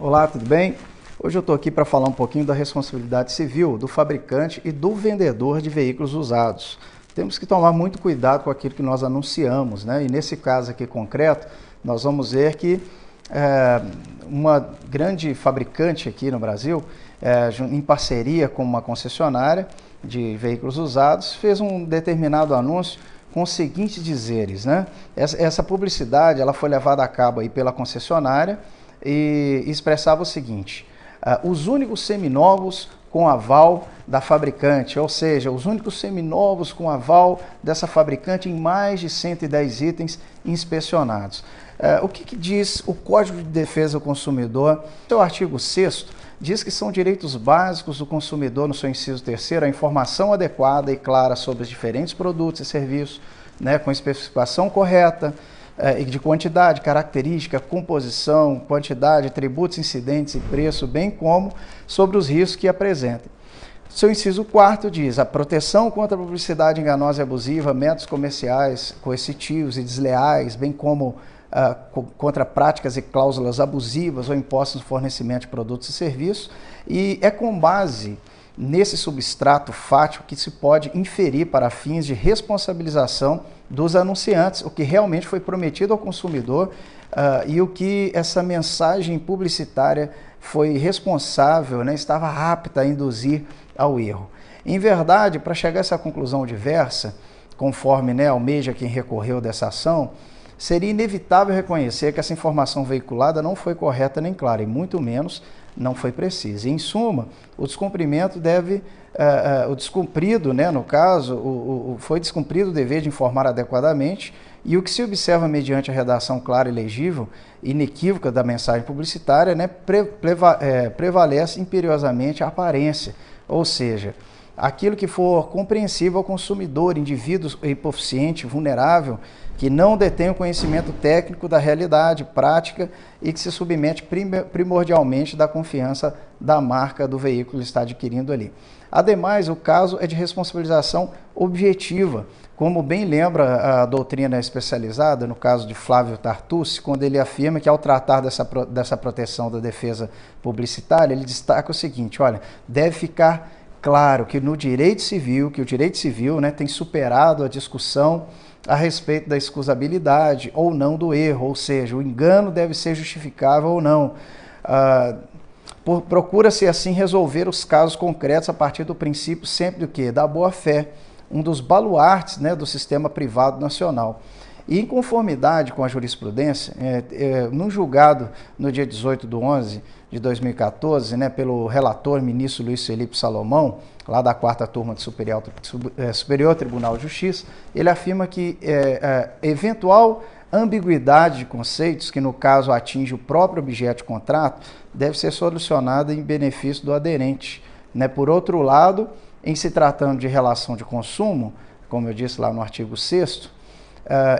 Olá, tudo bem? Hoje eu estou aqui para falar um pouquinho da responsabilidade civil do fabricante e do vendedor de veículos usados. Temos que tomar muito cuidado com aquilo que nós anunciamos, né? E nesse caso aqui concreto, nós vamos ver que uma grande fabricante aqui no Brasil, em parceria com uma concessionária de veículos usados, fez um determinado anúncio com os seguintes dizeres, né? Essa publicidade ela foi levada a cabo aí pela concessionária e expressava o seguinte: os únicos seminovos com aval da fabricante, ou seja, os únicos seminovos com aval dessa fabricante em mais de 110 itens inspecionados. O que diz o Código de Defesa do Consumidor? Seu artigo 6º diz que são direitos básicos do consumidor, no seu inciso 3º, a informação adequada e clara sobre os diferentes produtos e serviços, né, com especificação correta, de quantidade, característica, composição, quantidade, tributos, incidentes e preço, bem como sobre os riscos que apresentem. Seu inciso 4º diz a proteção contra a publicidade enganosa e abusiva, métodos comerciais coercitivos e desleais, bem como contra práticas e cláusulas abusivas ou impostas no fornecimento de produtos e serviços, e é com base nesse substrato fático que se pode inferir para fins de responsabilização dos anunciantes, o que realmente foi prometido ao consumidor e o que essa mensagem publicitária foi responsável, né, estava apta a induzir ao erro. Em verdade, para chegar a essa conclusão diversa, conforme, né, almeja quem recorreu dessa ação, seria inevitável reconhecer que essa informação veiculada não foi correta nem clara, e muito menos não foi precisa. Em suma, o descumprimento o descumprido, né, no caso, foi descumprido o dever de informar adequadamente, e o que se observa mediante a redação clara e legível, inequívoca da mensagem publicitária, né, prevalece imperiosamente a aparência, ou seja, aquilo que for compreensível ao consumidor, indivíduo hipoficiente, vulnerável, que não detém o conhecimento técnico da realidade prática e que se submete primordialmente da confiança da marca do veículo que ele está adquirindo ali. Ademais, o caso é de responsabilização objetiva, como bem lembra a doutrina especializada, no caso de Flávio Tartucci, quando ele afirma que ao tratar dessa proteção da defesa publicitária, ele destaca o seguinte: olha, deve ficar claro que o direito civil, né, tem superado a discussão a respeito da excusabilidade ou não do erro, ou seja, o engano deve ser justificável ou não. Procura-se assim resolver os casos concretos a partir do princípio sempre do quê? Da boa-fé, um dos baluartes, né, do sistema privado nacional. E em conformidade com a jurisprudência, num julgado no dia 18/11 de 2014, né, pelo relator ministro Luiz Felipe Salomão, lá da 4ª Turma do Superior Tribunal de Justiça, ele afirma que eventual ambiguidade de conceitos, que no caso atinge o próprio objeto de contrato, deve ser solucionada em benefício do aderente, né? Por outro lado, em se tratando de relação de consumo, como eu disse lá no artigo 6º,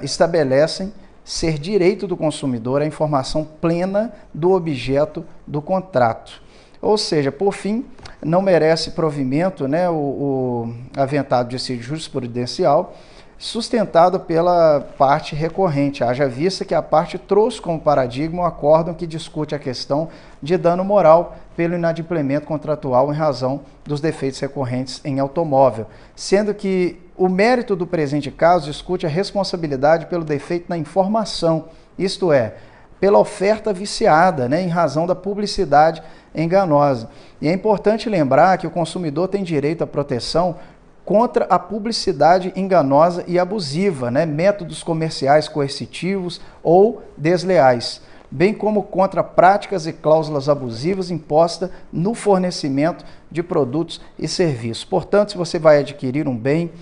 estabelecem ser direito do consumidor a informação plena do objeto do contrato. Ou seja, por fim, não merece provimento, né, o aventado dissídio jurisprudencial sustentado pela parte recorrente, haja vista que a parte trouxe como paradigma o acórdão que discute a questão de dano moral pelo inadimplemento contratual em razão dos defeitos recorrentes em automóvel, sendo que o mérito do presente caso discute a responsabilidade pelo defeito na informação, isto é, pela oferta viciada, né, em razão da publicidade enganosa. E é importante lembrar que o consumidor tem direito à proteção contra a publicidade enganosa e abusiva, né, métodos comerciais coercitivos ou desleais, bem como contra práticas e cláusulas abusivas impostas no fornecimento de produtos e serviços. Portanto, se você vai adquirir um bem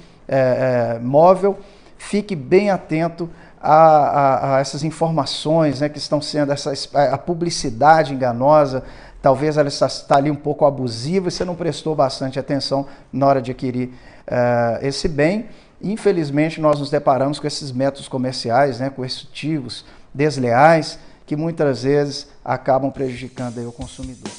móvel, fique bem atento a essas informações, né, que estão sendo a publicidade enganosa. Talvez ela está ali um pouco abusiva e você não prestou bastante atenção na hora de adquirir esse bem. Infelizmente, nós nos deparamos com esses métodos comerciais, né, coercitivos, desleais, que muitas vezes acabam prejudicando aí o consumidor.